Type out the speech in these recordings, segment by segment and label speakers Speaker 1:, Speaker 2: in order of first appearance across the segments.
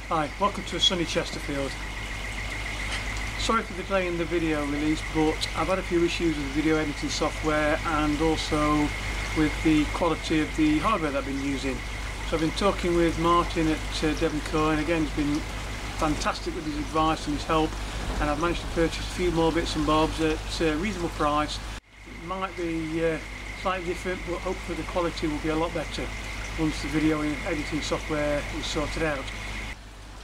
Speaker 1: Hi, welcome to sunny Chesterfield. Sorry for the delay in the video release, but I've had a few issues with the video editing software and also with the quality of the hardware that I've been using. So I've been talking with Martin at Devonco, and again he's been fantastic with his advice and his help, and I've managed to purchase a few more bits and bobs at a reasonable price. It might be slightly different, but hopefully the quality will be a lot better once the video editing software is sorted out.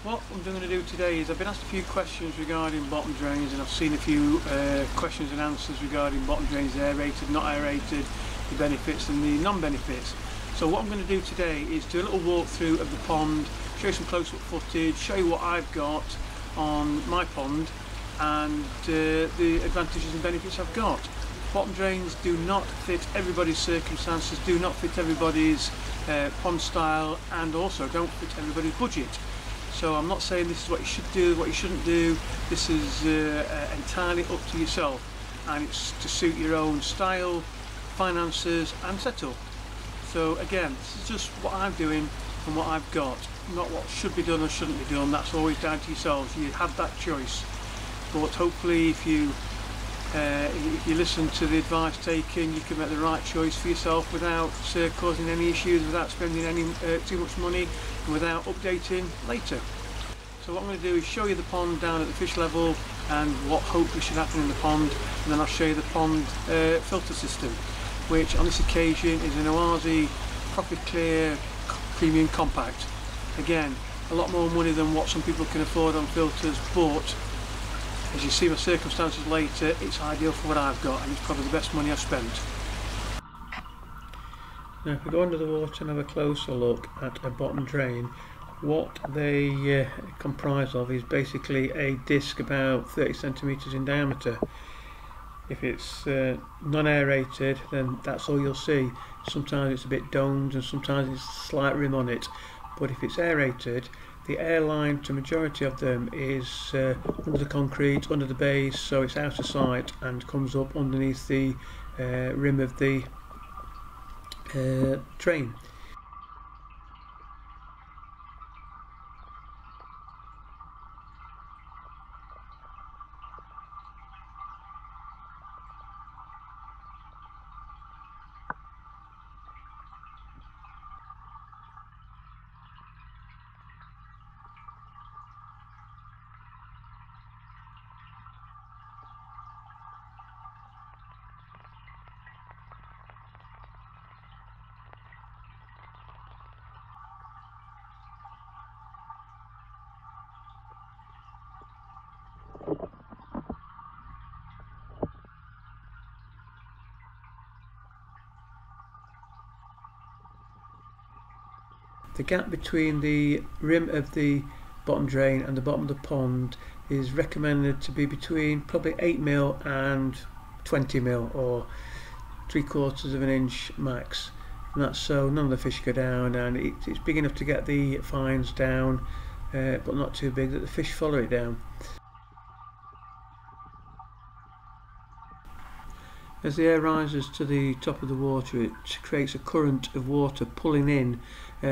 Speaker 1: What I'm going to do today is I've been asked a few questions regarding bottom drains, and I've seen a few questions and answers regarding bottom drains, aerated, not aerated, the benefits and the non-benefits. So what I'm going to do today is do a little walkthrough of the pond, show you some close-up footage, show you what I've got on my pond and the advantages and benefits I've got. Bottom drains do not fit everybody's circumstances, do not fit everybody's pond style, and also don't fit everybody's budget. So I'm not saying this is what you should do, what you shouldn't do. This is entirely up to yourself, and it's to suit your own style, finances and setup. So again, this is just what I'm doing and what I've got, not what should be done or shouldn't be done. That's always down to yourselves. You have that choice, but hopefully if you listen to the advice taken, you can make the right choice for yourself without causing any issues, without spending any too much money, and without updating later. So what I'm going to do is show you the pond down at the fish level and what hopefully should happen in the pond, and then I'll show you the pond filter system, which on this occasion is an Oase Proficlear Premium Compact. Again, a lot more money than what some people can afford on filters, but as you see my circumstances later, it's ideal for what I've got, and it's probably the best money I've spent. Now if we go under the water and have a closer look at a bottom drain, what they comprise of is basically a disc about 30 centimetres in diameter. If it's non-aerated, then that's all you'll see. Sometimes it's a bit domed and sometimes it's a slight rim on it, but if it's aerated, the air line to majority of them is under the concrete, under the base, so it's out of sight and comes up underneath the rim of the drain. The gap between the rim of the bottom drain and the bottom of the pond is recommended to be between probably 8mm and 20mm, or 3/4 of an inch max, and that's so none of the fish go down, and it's big enough to get the fines down, but not too big that the fish follow it down. As the air rises to the top of the water, it creates a current of water pulling in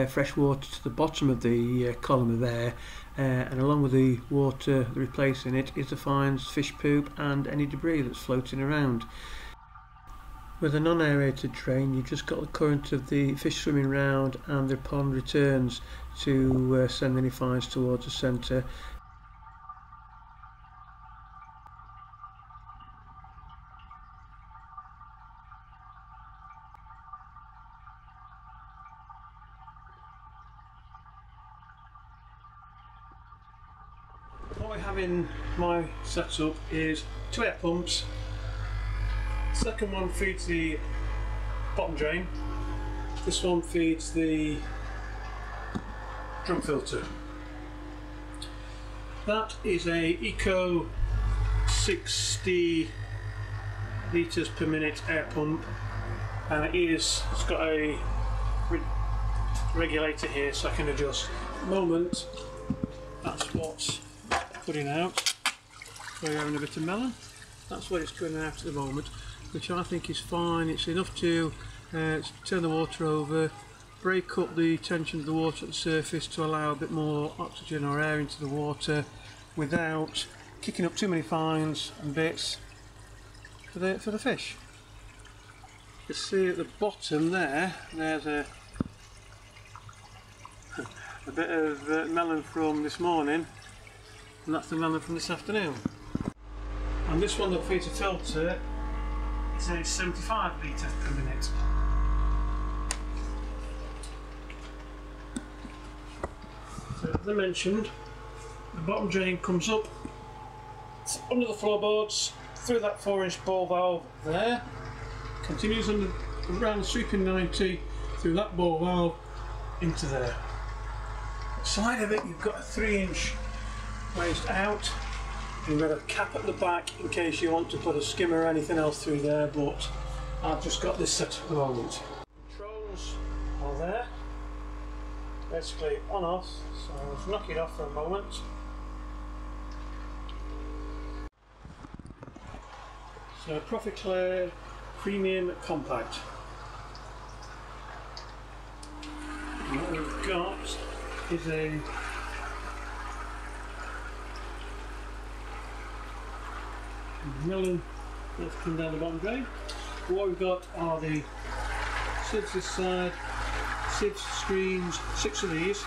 Speaker 1: fresh water to the bottom of the column of air, and along with the water replacing it is the fines, fish poop and any debris that's floating around. With a non-aerated drain, you've just got the current of the fish swimming around, and the pond returns to send any fines towards the centre. What we have in my setup is 2 air pumps. The second one feeds the bottom drain. This one feeds the drum filter. That is a Eco 60 litres per minute air pump, and it's got a regulator here so I can adjust. At the moment, that's what's putting out. We're having a bit of melon. That's what it's putting out at the moment, which I think is fine. It's enough to turn the water over, break up the tension of the water at the surface to allow a bit more oxygen or air into the water without kicking up too many fines and bits for the fish. You see at the bottom there's a bit of melon from this morning, and that's the melon from this afternoon. And this one that feeds a filter is a 75 litre per minute. So as I mentioned, the bottom drain comes up under the floorboards through that 4-inch ball valve there, continues around the sweeping 90 through that ball valve into there. Side of it you've got a 3-inch waste out, and you've got a cap at the back in case you want to put a skimmer or anything else through there, but I've just got this set at the moment. Controls are there, basically on off, so let's knock it off for a moment. So Proficlear Premium Compact. And what we've got is a melon that's come down the bottom drain. What we've got are the sieves this side, sieves screens, 6 of these,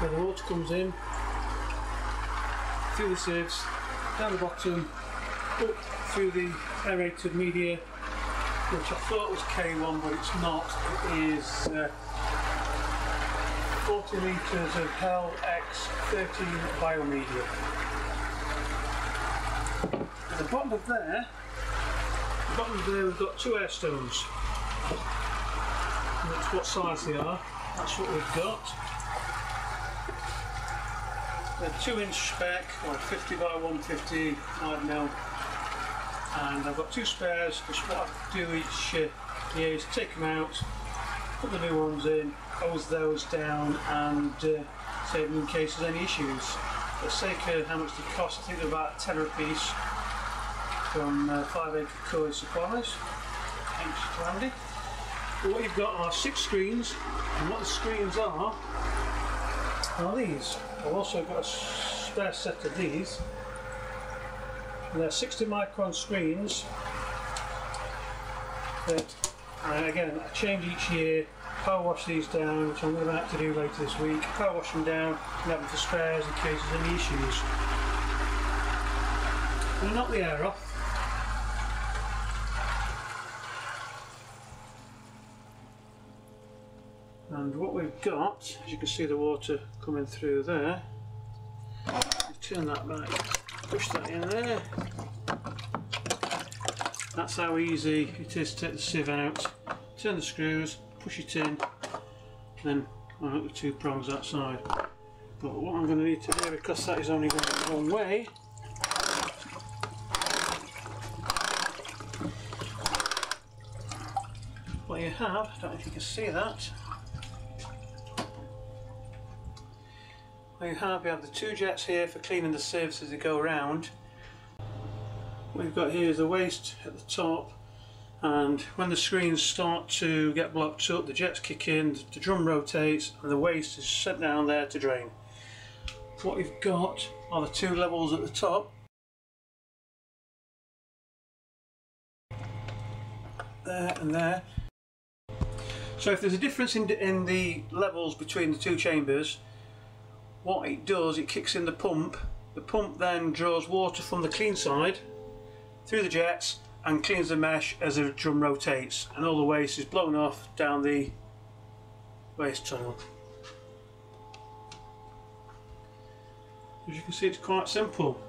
Speaker 1: where the water comes in, through the sieves, down the bottom, up through the aerated media, which I thought was K1 but it's not. It is 40 litres of HEL X13 biomedia. At the bottom of there we've got 2 air stones. And that's what size they are. That's what we've got. They're 2-inch spec, or 50 by 150 5mm. And I've got 2 spares, which what I do each year is take them out, put the new ones in, hose those down, and save them in case there's any issues. For the sake of how much they cost, I think they're about 10 a piece from 5 acre Coy supplies. Thanks, Randy. But what you've got are 6 screens, and what the screens are these. I've also got a spare set of these. And they're 60 micron screens that, again, I change each year, power wash these down, which I'm going to have to do later this week, power wash them down and have them for spares in case there's any issues. We'll knock the air off. And what we've got, as you can see the water coming through there, turn that back, push that in there. That's how easy it is to take the sieve out, turn the screws, push it in, then I'll hook the 2 prongs that side. But what I'm going to need to do, because that is only going one way, what you have, I don't know if you can see that, what you have the 2 jets here for cleaning the sieves as they go around. What you've got here is the waste at the top, and when the screens start to get blocked up, the jets kick in, the drum rotates, and the waste is set down there to drain. What you've got are the 2 levels at the top. There and there. So if there's a difference in the levels between the 2 chambers, what it does, it kicks in the pump then draws water from the clean side through the jets and cleans the mesh as the drum rotates, and all the waste is blown off down the waste tunnel. As you can see, it's quite simple.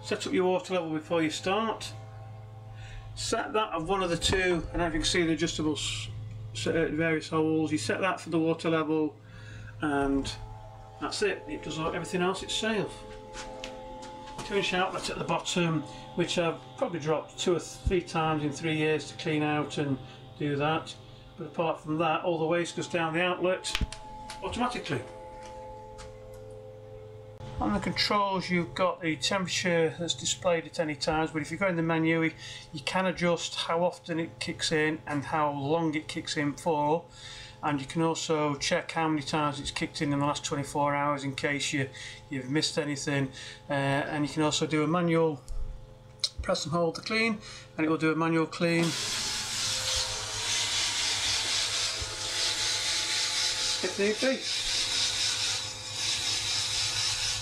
Speaker 1: Set up your water level before you start. Set that of one of the 2, and as you can see the adjustable various holes. You set that for the water level, and that's it. It does everything else itself. 2-inch outlet at the bottom, which I've probably dropped 2 or 3 times in 3 years to clean out and do that. But apart from that, all the waste goes down the outlet automatically. On the controls you've got the temperature that's displayed at any times, but if you go in the menu you can adjust how often it kicks in and how long it kicks in for, and you can also check how many times it's kicked in the last 24 hours in case you've missed anything, and you can also do a manual press and hold to clean, and it will do a manual clean if need be.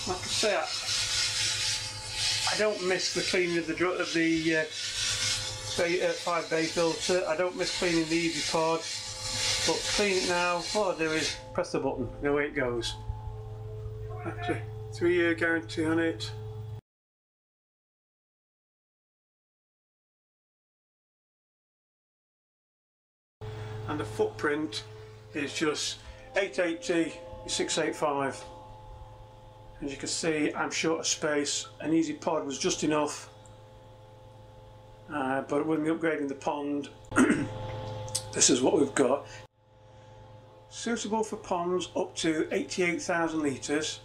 Speaker 1: Like I say, I don't miss the cleaning of the 5 bay filter. I don't miss cleaning the Easy Pod, but to clean it now, what I do is press the button and away it goes. Actually, 3-year guarantee on it. And the footprint is just 880 685. As you can see, I'm short of space. An Easy Pod was just enough, but when we're upgrading the pond, this is what we've got. Suitable for ponds up to 88,000 litres.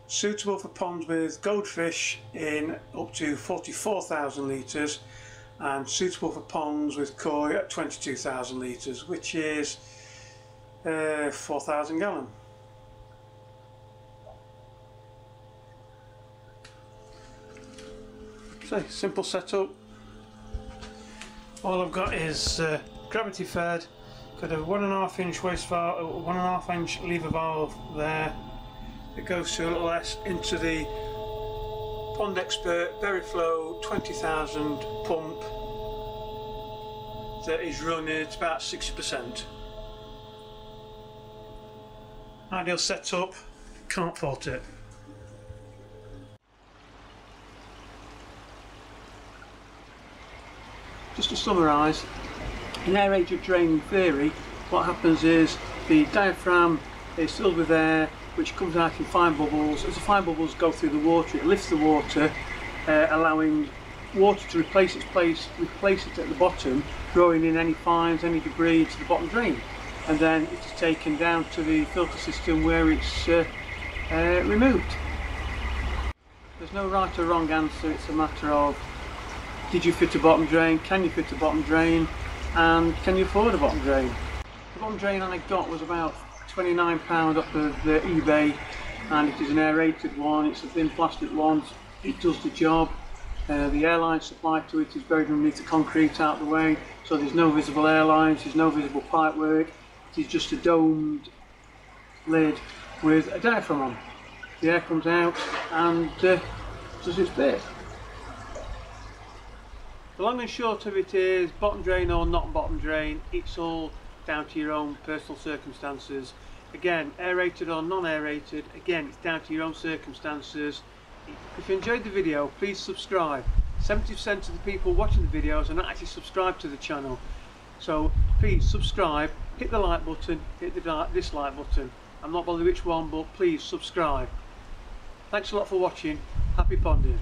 Speaker 1: Suitable for ponds with goldfish in up to 44,000 litres, and suitable for ponds with koi at 22,000 litres, which is 4,000 gallon. So, simple setup. All I've got is gravity fed. Got a 1.5 inch waste valve, 1.5 inch lever valve there. It goes to a little S into the PondXpert Variflow 20,000 pump that is running at about 60%. Ideal setup, can't fault it. Just to summarise, in aerated drain in theory, what happens is the diaphragm is filled with air which comes out in fine bubbles. As the fine bubbles go through the water, it lifts the water, allowing water to replace it at the bottom, throwing in any fines, any debris into the bottom drain, and then it is taken down to the filter system where it's removed. There's no right or wrong answer, it's a matter of did you fit a bottom drain, can you fit a bottom drain, and can you afford a bottom drain? The bottom drain I got was about £29 off of eBay, and it is an aerated one. It's a thin plastic one, it does the job. The airline supplied to it is buried underneath the concrete out the way, so there's no visible airlines, there's no visible pipe work. It is just a domed lid with a diaphragm on. The air comes out and does its bit. The long and short of it is, bottom drain or not bottom drain, it's all down to your own personal circumstances. Again, aerated or non-aerated, again, it's down to your own circumstances. If you enjoyed the video, please subscribe. 70% of the people watching the videos are not actually subscribed to the channel. So please subscribe, hit the like button, hit the dislike button. I'm not bothered which one, but please subscribe. Thanks a lot for watching. Happy ponding.